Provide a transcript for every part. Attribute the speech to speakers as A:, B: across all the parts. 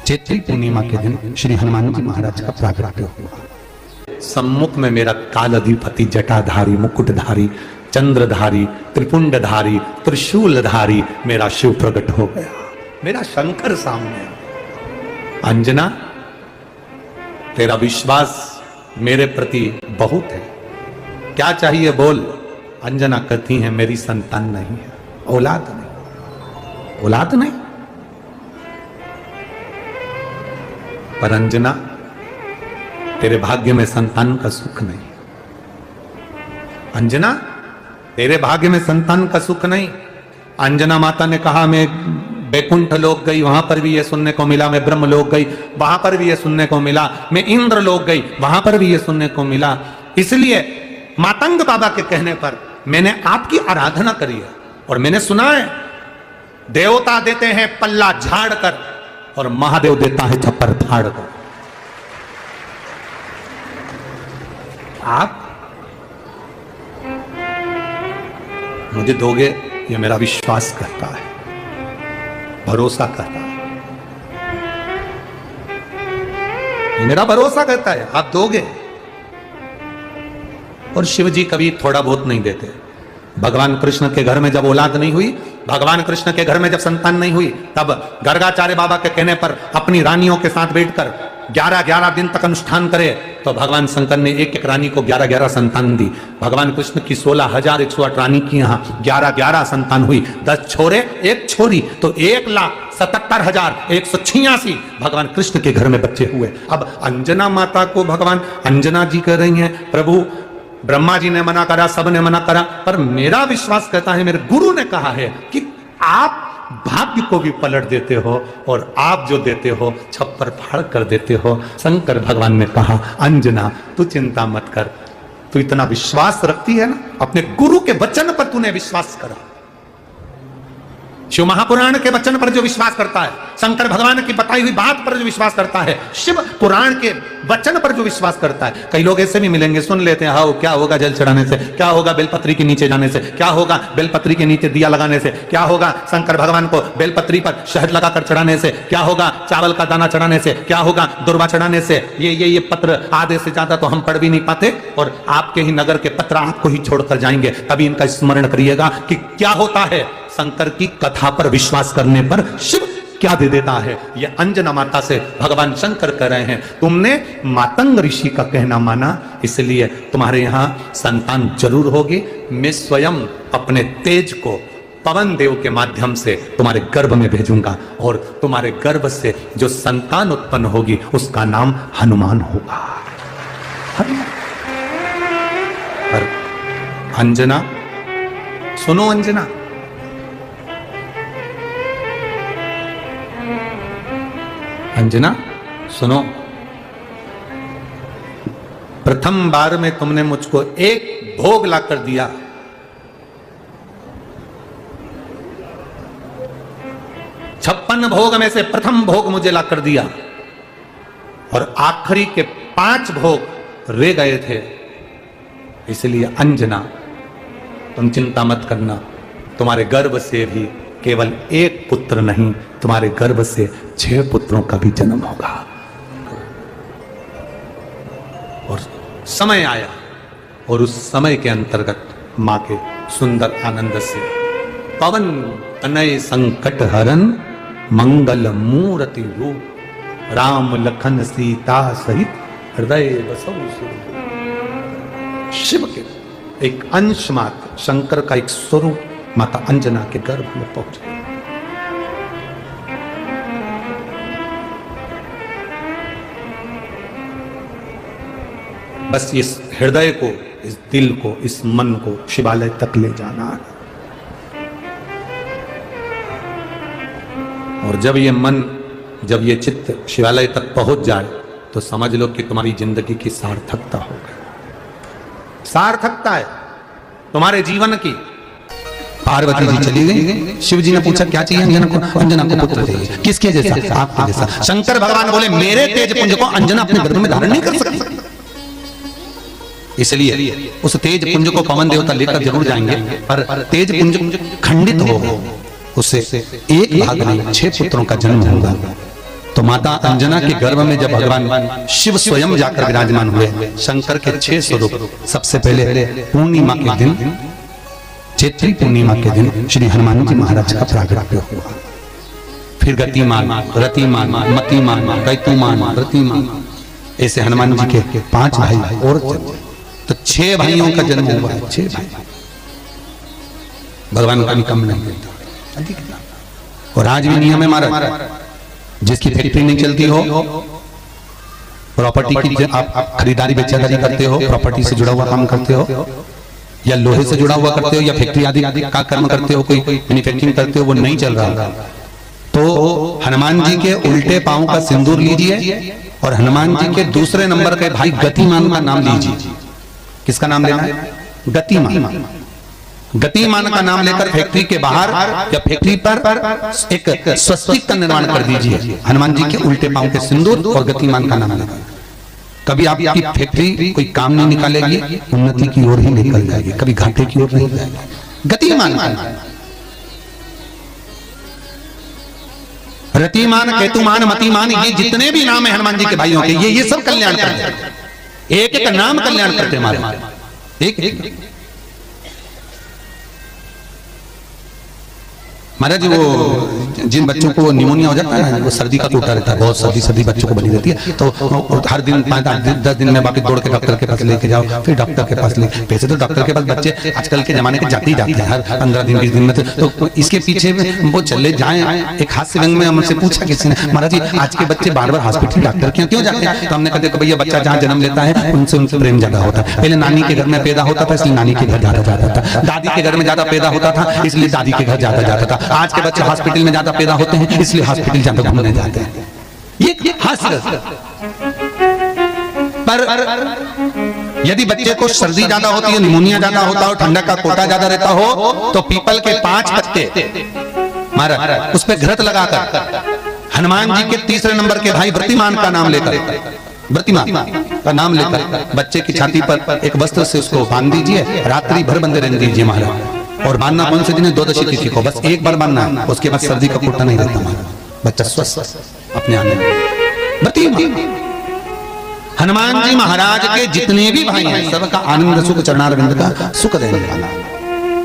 A: चैत्री पूर्णिमा के दिन श्री हनुमान जी महाराज का प्रागट्य हुआ। सम्मुख में मेरा कालाधिपति जटाधारी मुकुटधारी चंद्रधारी त्रिपुंडधारी त्रिशूलधारी मेरा शिव प्रकट हो गया, मेरा शंकर सामने। अंजना, तेरा विश्वास मेरे प्रति बहुत है, क्या चाहिए बोल। अंजना कहती है मेरी संतान नहीं है, औलाद नहीं, औलाद नहीं। पर अंजना, तेरे भाग्य में संतान का सुख नहीं। अंजना, तेरे भाग्य में संतान का सुख नहीं। अंजना माता ने कहा मैं बैकुंठ लोक गई, वहां पर भी ये सुनने को मिला। मैं ब्रह्म लोक गई, वहां पर भी ये सुनने को मिला। मैं इंद्र लोक गई, वहां पर भी ये सुनने को मिला। इसलिए मातंग बाबा के कहने पर मैंने आपकी आराधना करी है और मैंने सुना है देवता देते हैं पल्ला झाड़ कर और महादेव देता है छप्पर फाड़ कर। आप मुझे दोगे, ये मेरा विश्वास करता है, भरोसा करता है, ये मेरा भरोसा करता है, आप दोगे। और शिव जी कभी थोड़ा बहुत नहीं देते। भगवान कृष्ण के घर में जब औलाद नहीं हुई, भगवान कृष्ण के घर में जब संतान नहीं हुई, तब गर्गाचार्य बाबा के कहने पर अपनी रानियों के साथ बैठकर 11-11 दिन तक अनुष्ठान करे तो भगवान शंकर ने एक एक रानी को 11-11 संतान दी। भगवान कृष्ण की 16,108 रानी की यहाँ 11-11 संतान हुई। 10 छोरे 1 छोरी, तो 1,77,186 भगवान कृष्ण के घर में बच्चे हुए। अब अंजना माता को भगवान अंजना जी कह रही हैं, प्रभु ब्रह्मा जी ने मना करा, सब ने मना करा, पर मेरा विश्वास कहता है, मेरे गुरु ने कहा है कि आप भाग्य को भी पलट देते हो और आप जो देते हो छप्पर फाड़ कर देते हो। शंकर भगवान ने कहा अंजना तू चिंता मत कर, तू इतना विश्वास रखती है ना, अपने गुरु के वचन पर तूने विश्वास करा। शिव महापुराण के वचन पर जो विश्वास करता है, शंकर भगवान की बताई हुई बात पर जो विश्वास करता है, शिव पुराण के वचन पर जो विश्वास करता है। कई लोग ऐसे भी मिलेंगे, सुन लेते हैं हाँ क्या होगा जल चढ़ाने से, क्या होगा बेलपत्री के नीचे जाने से, क्या होगा बेलपत्री के नीचे दिया लगाने से, क्या होगा शंकर भगवान को बेलपत्री पर शहद लगाकर चढ़ाने से, क्या होगा चावल का दाना चढ़ाने से, क्या होगा दुर्वा चढ़ाने से। ये पत्र आधे से ज्यादा तो हम पढ़ भी नहीं पाते और आपके ही नगर के पत्र आपको ही छोड़कर जाएंगे। कभी इनका स्मरण करिएगा कि क्या होता है शंकर की कथा पर विश्वास करने पर शिव क्या दे देता है। यह अंजना माता से भगवान शंकर कह रहे हैं, तुमने मातंग ऋषि का कहना माना, इसलिए तुम्हारे यहां संतान जरूर होगी। मैं स्वयं अपने तेज को पवन देव के माध्यम से तुम्हारे गर्भ में भेजूंगा और तुम्हारे गर्भ से जो संतान उत्पन्न होगी उसका नाम हनुमान होगा। पर अंजना सुनो, अंजना अंजना सुनो, प्रथम बार में तुमने मुझको एक भोग लाकर दिया, छप्पन भोग में से प्रथम भोग मुझे लाकर दिया और आखिरी के 5 भोग रह गए थे। इसलिए अंजना तुम चिंता मत करना, तुम्हारे गर्भ से भी केवल 1 पुत्र नहीं, तुम्हारे गर्भ से 6 पुत्रों का भी जन्म होगा। और समय आया और उस समय के अंतर्गत मां के सुंदर आनंद से पवन तनय संकट हरन मंगल मूर्ति रूप राम लखन सीता सहित हृदय बसौ सुर। शिव के एक अंश मात्र, शंकर का एक स्वरूप माता अंजना के गर्भ में पहुंच गई। बस इस हृदय को, इस दिल को, इस मन को शिवालय तक ले जाना है। और जब ये मन, जब ये चित्त शिवालय तक पहुंच जाए तो समझ लो कि तुम्हारी जिंदगी की सार्थकता हो गई। सार्थकता है तुम्हारे जीवन की। पार्वती जी चली गई, शिव जी ने पूछा क्या चाहिए अंजना को, अंजना को पुत्र चाहिए। किसके जैसा? आपके जैसा। शंकर भगवान बोले मेरे तेज पुंज को अंजना अपने गर्भ में धारण नहीं कर सकती, इसलिए उस तेज पुंज को पवन देवता लेकर जरूर जाएंगे, पर तेज पुंज खंडित हो उससे एक भाग नहीं 6 पुत्रों का जन्म होगा। तो माता अंजना के गर्भ में जब भगवान शिव स्वयं जाकर विराजमान हुए, शंकर के 6 स्वरूप, सबसे पहले पूर्णिमा के दिन, चैत्री पूर्णिमा के दिन श्री हनुमान जी महाराज का प्रागट्य हुआ। फिर गतिमान, रतिमान, मतिमान, कैतुमान, रतिमान, ऐसे हनुमान जी के 5 भाई और तो 6 भाइयों का जन्म हुआ। 6 भाई, भगवान का भी कम नहीं देता, अधिक ना। और आज भी नियम है हमारा, जिसकी फैक्ट्री नहीं चलती हो, प्रॉपर्टी की आप खरीदारी बेचादारी करते हो, प्रॉपर्टी से जुड़ा हुआ काम करते हो, या लोहे से जुड़ा हुआ करते हो, या फैक्ट्री आदि का कर्म करते हो, कोई मैन्युफैक्चरिंग करते हो, वो नहीं चल रहा, तो हनुमान जी के उल्टे पांव का सिंदूर लीजिए और हनुमान जी के दूसरे नंबर के भाई गतिमान का नाम लीजिए। किसका नाम लेना है? गतिमान। गतिमान का नाम लेकर फैक्ट्री के बाहर या फैक्ट्री पर एक स्वस्तिक का निर्माण कर दीजिए, हनुमान जी के उल्टे पांव के सिंदूर और गतिमान का नाम लेकर। कभी आपकी फैक्ट्री कोई काम नहीं निकालेगी, उन्नति की ओर ही निकल जाएगी, कभी घाटे की ओर नहीं जाएगी। गतिमान, रतिमान, केतुमान, मतिमान, ये जितने भी नाम है हनुमान जी के भाइयों के, ये सब कल्याण करते हैं। एक एक नाम कल्याण करते हमारे। एक महाराज जी, वो जिन बच्चों को निमोनिया हो जाता है ना, वो सर्दी का टूटा रहता है, बहुत सर्दी बच्चों को बनी रहती है, तो हर दिन 5-10 दिन में वापस दौड़ के डॉक्टर के पास लेके जाओ, फिर डॉक्टर के पास ले। वैसे तो डॉक्टर के पास बच्चे आजकल के जमाने के जाते ही जाते हैं, हर 15 दिन 20 दिन में। तो इसके पीछे में वो चले जाए। एक हास्य व्यंग में हमसे पूछा किसी ने, महाराज जी आज के बच्चे बार-बार हॉस्पिटल डॉक्टर क्यों जाते हैं? तो हमने कहा देखो भैया, बच्चा जहाँ जन्म लेता है उनसे प्रेम ज्यादा होता है। पहले नानी के घर में पैदा होता था, इसलिए नानी के घर ज्यादा जाता था। दादी के घर में ज्यादा पैदा होता था, इसलिए दादी के घर ज्यादा जाता था। आज के बच्चे हॉस्पिटल में ज्यादा पैदा होते हैं, इसलिए हॉस्पिटल ज्यादा घूमने जाते हैं। ये हास्य। पर यदि बच्चे को सर्दी ज्यादा होती है, निमोनिया ज्यादा होता हो, ठंडा का कोटा ज्यादा रहता हो, तो पीपल के 5 पत्ते महाराज उस पर घृत लगाकर हनुमान जी के तीसरे नंबर के भाई व्रतिमान का नाम लेकर, व्रतिमान का नाम लेकर बच्चे की छाती पर एक वस्त्र से उसको बांध दीजिए, रात्रि भर बंधे रहने दीजिए महाराज। और बांधना कौन से दिन है? 12 तिथि को, बस एक बार बांधना है, उसके बाद सर्दी का कोटा नहीं रहता महाराज, बच्चा स्वस्थ अपने आने में। हनुमान जी महाराज के जितने भी भाई हैं, सबका आनंद सुख चरणारविंद का सुख देने वाला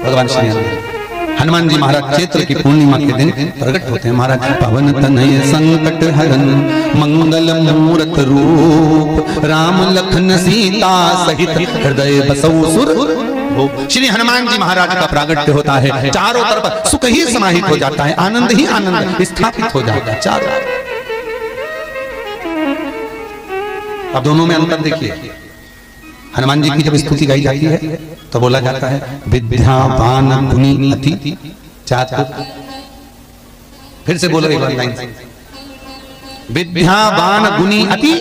A: भगवान श्री हनुमान जी महाराज चैत्र की पूर्णिमा के दिन प्रकट होते हैं महाराज। पवन तनय संकट हरन मंगल मूरत रूप, राम लखन सीता सहित हृदय बसौ सुर। श्री हनुमान जी महाराज का प्रागट्य होता है, चारों तरफ सुख ही समाहित हो जाता है, आनंद ही आनंद स्थापित हो जाता है चारों। अब दोनों में अंतर देखिए। हनुमान जी की जब स्तुति गाई जाती है तो बोला जाता है विद्यावान गुणी अति चातुर। फिर से बोलो एक बार लाइन, विद्यावान गुणी अति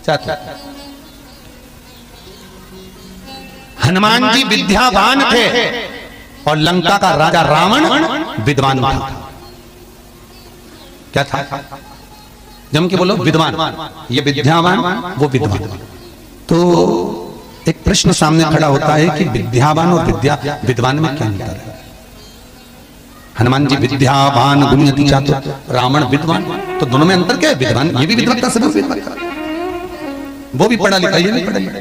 A: चातुर। हनुमान जी विद्यावान थे और लंका का राजा रावण विद्वान था। क्या था? जम के बोलो विद्वान। ये विद्यावान, वो विद्वान। तो एक प्रश्न सामने खड़ा होता है कि विद्यावान और विद्वान में क्या अंतर है? हनुमान जी विद्यावान गुणी अति चातुर, रावण विद्वान, तो दोनों में अंतर क्या है? विद्वान ये भी विद्वत्ता से विद्वान, वो भी पढ़ा लिखा, ये नहीं पढ़ा लिखा।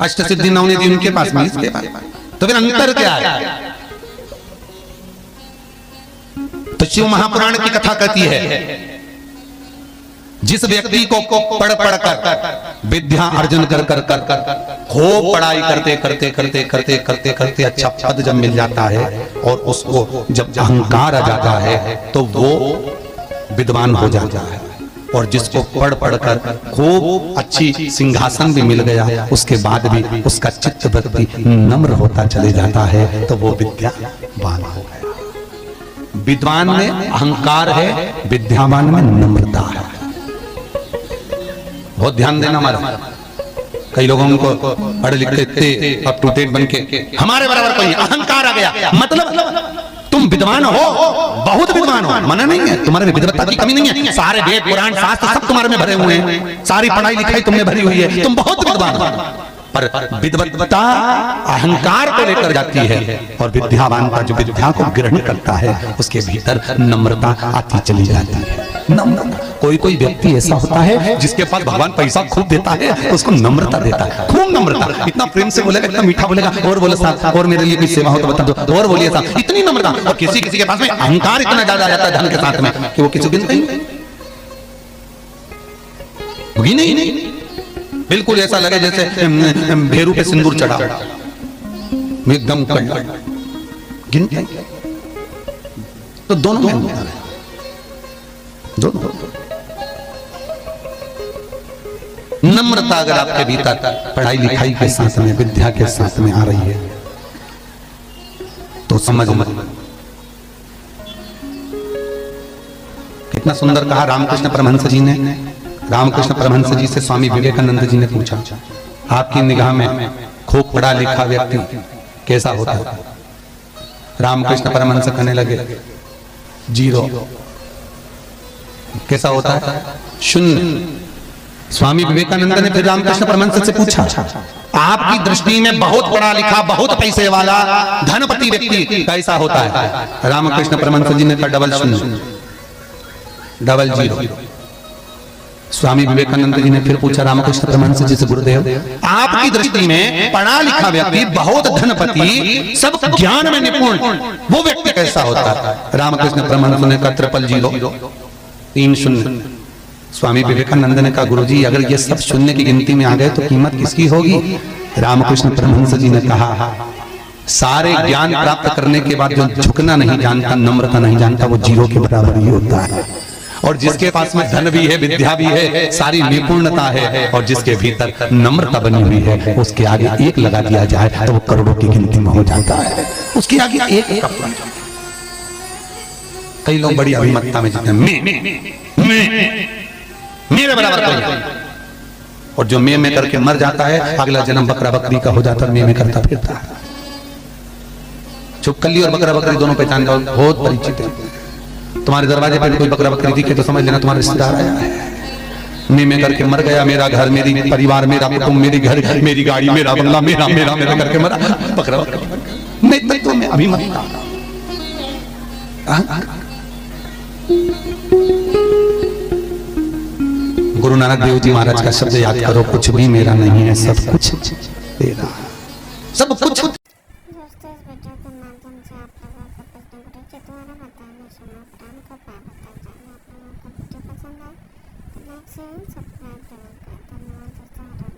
A: अष्ट सिद्धि नौ निधि उनके पास में, इसके पास। तो फिर अंतर क्या है? तो शिव महापुराण की कथा कहती है जिस व्यक्ति को पढ़ कर विद्या अर्जन कर खूब पढ़ाई करते करते करते करते करते करते अच्छा पद जब मिल जाता है और उसको जब अहंकार आ जाता है तो वो विद्वान हो जाता है। और जिसको पढ़ कर खूब अच्छी सिंहासन भी मिल गया, उसके बाद भी उसका चित्त वृत्ति नम्र होता चले जाता है, तो वो विद्यावान हो गया। विद्वान में अहंकार है, विद्यावान में नम्रता है। बहुत ध्यान देना हमारा। कई लोगों को पढ़ लिख के अप टू डेट बन के हमारे बराबर कोई अहंकार आ गया, मतलब तुम विद्वान हो, बहुत विद्वान हो, मना नहीं है, तुम्हारे में विद्वत्ता की कमी नहीं है, सारे वेद पुराण शास्त्र सब तुम्हारे में भरे हुए हैं, सारी पढ़ाई लिखाई तुमने भरी हुई है, तुम बहुत विद्वान हो। पर विद्वत्ता अहंकार को लेकर जाती है, और विद्यावान का जो विद्या को ग्रहण करता है उसके भीतर नम्रता आती चली जाती है। नम्रता, कोई कोई व्यक्ति ऐसा होता है जिसके पास भगवान पैसा खूब देता है तो उसको नम्रता देता है, खूब नम्रता, इतना प्रेम से बोलेगा, इतना मीठा बोलेगा, और बोले साहब और मेरे लिए कोई सेवा हो तो बता दो, और बोलिए साहब, इतनी नम्रता। और किसी किसी के पास में अहंकार इतना ज्यादा आ जाता है धन के साथ में कि वो किसी गिनते ही नहीं, बिल्कुल ऐसा लगे जैसे भेरू पे सिंदूर चढ़ा, एकदम गिनते तो दोनों में अंतर है, दोनों। नम्रता अगर आपके भीतर पढ़ाई लिखाई के साथ में, विद्या के साथ में आ रही है तो समझ मत। कितना सुंदर कहा रामकृष्ण परमहंस जी ने। रामकृष्ण परमहंस जी से स्वामी विवेकानंद जी ने पूछा, आपकी निगाह में खूब पढ़ा लिखा व्यक्ति कैसा होता है? रामकृष्ण परमहंस कहने लगे, जीरो। कैसा होता है? शून्य। स्वामी विवेकानंद ने फिर रामकृष्ण परमहंस से पूछा, आपकी दृष्टि में बहुत पढ़ा लिखा, बहुत पैसे वाला, धनपति व्यक्ति कैसा होता है? रामकृष्ण परमहंस जी ने कहा, डबल शून्य, डबल जीरो। स्वामी विवेकानंद जी ने फिर पूछा रामकृष्ण परमहंस जी से, गुरुदेव आपकी दृष्टि में पढ़ा लिखा व्यक्ति, बहुत धनपति, सब ज्ञान में निपुण, वो व्यक्ति कैसा होता है? रामकृष्ण परमहंस ने कहा, ट्रिपल जीरो, 3 शून्य। स्वामी विवेकानंद ने कहा, गुरुजी अगर ये सब शून्य की गिनती में आ गए तो कीमत किसकी होगी? रामकृष्ण परमहंस जी ने कहा, सारे ज्ञान प्राप्त करने के बाद जो झुकना नहीं जानता, नम्रता नहीं जानता, वो जीरो के बराबर ही होता है। और जिसके पास में धन भी है, विद्या भी है, सारी निपुणता है, और जिसके भीतर नम्रता बनी हुई है, उसके आगे एक लगा दिया जाए तो वो करोड़ों की गिनती में हो जाता है। उसके आगे एक का कई लोग बड़ी अभिमतता में जीते हैं, मेरे बराबर कोई नहीं। और जो मैं करके मर जाता है, अगला जन्म बकरा बकरी का हो जाता है, मैं करता फिरता है। चुपकली और बकरा बकरी दोनों पहचान का बहुत परिचित है। तुम्हारे दरवाजे पर कोई बकरा बकरी दिखे तो समझ लेना तुम्हारा रिश्तेदार आया है। मैं करके मर गया, मेरा घर, मेरी परिवार, मेरा कुटुंब, मेरी घर, मेरी गाड़ी, मेरा बंगला, मेरा मेरा मेरा करके मरा, बकरा बकरी मैं तक तो मैं अभिमतता। गुरु नानक देव जी महाराज का शब्द याद करो, कुछ भी मेरा नहीं है, सब कुछ तेरा, सब कुछ।
B: दोस्तों, इस वीडियो के माध्यम से आप लोगों को कृष्ण गुरु जी द्वारा बताने सुना प्राण का पार बताया जाए। आप लोगों को वीडियो पसंद आए तो लाइक शेयर सब्सक्राइब जरूर करें। धन्यवाद दोस्तों।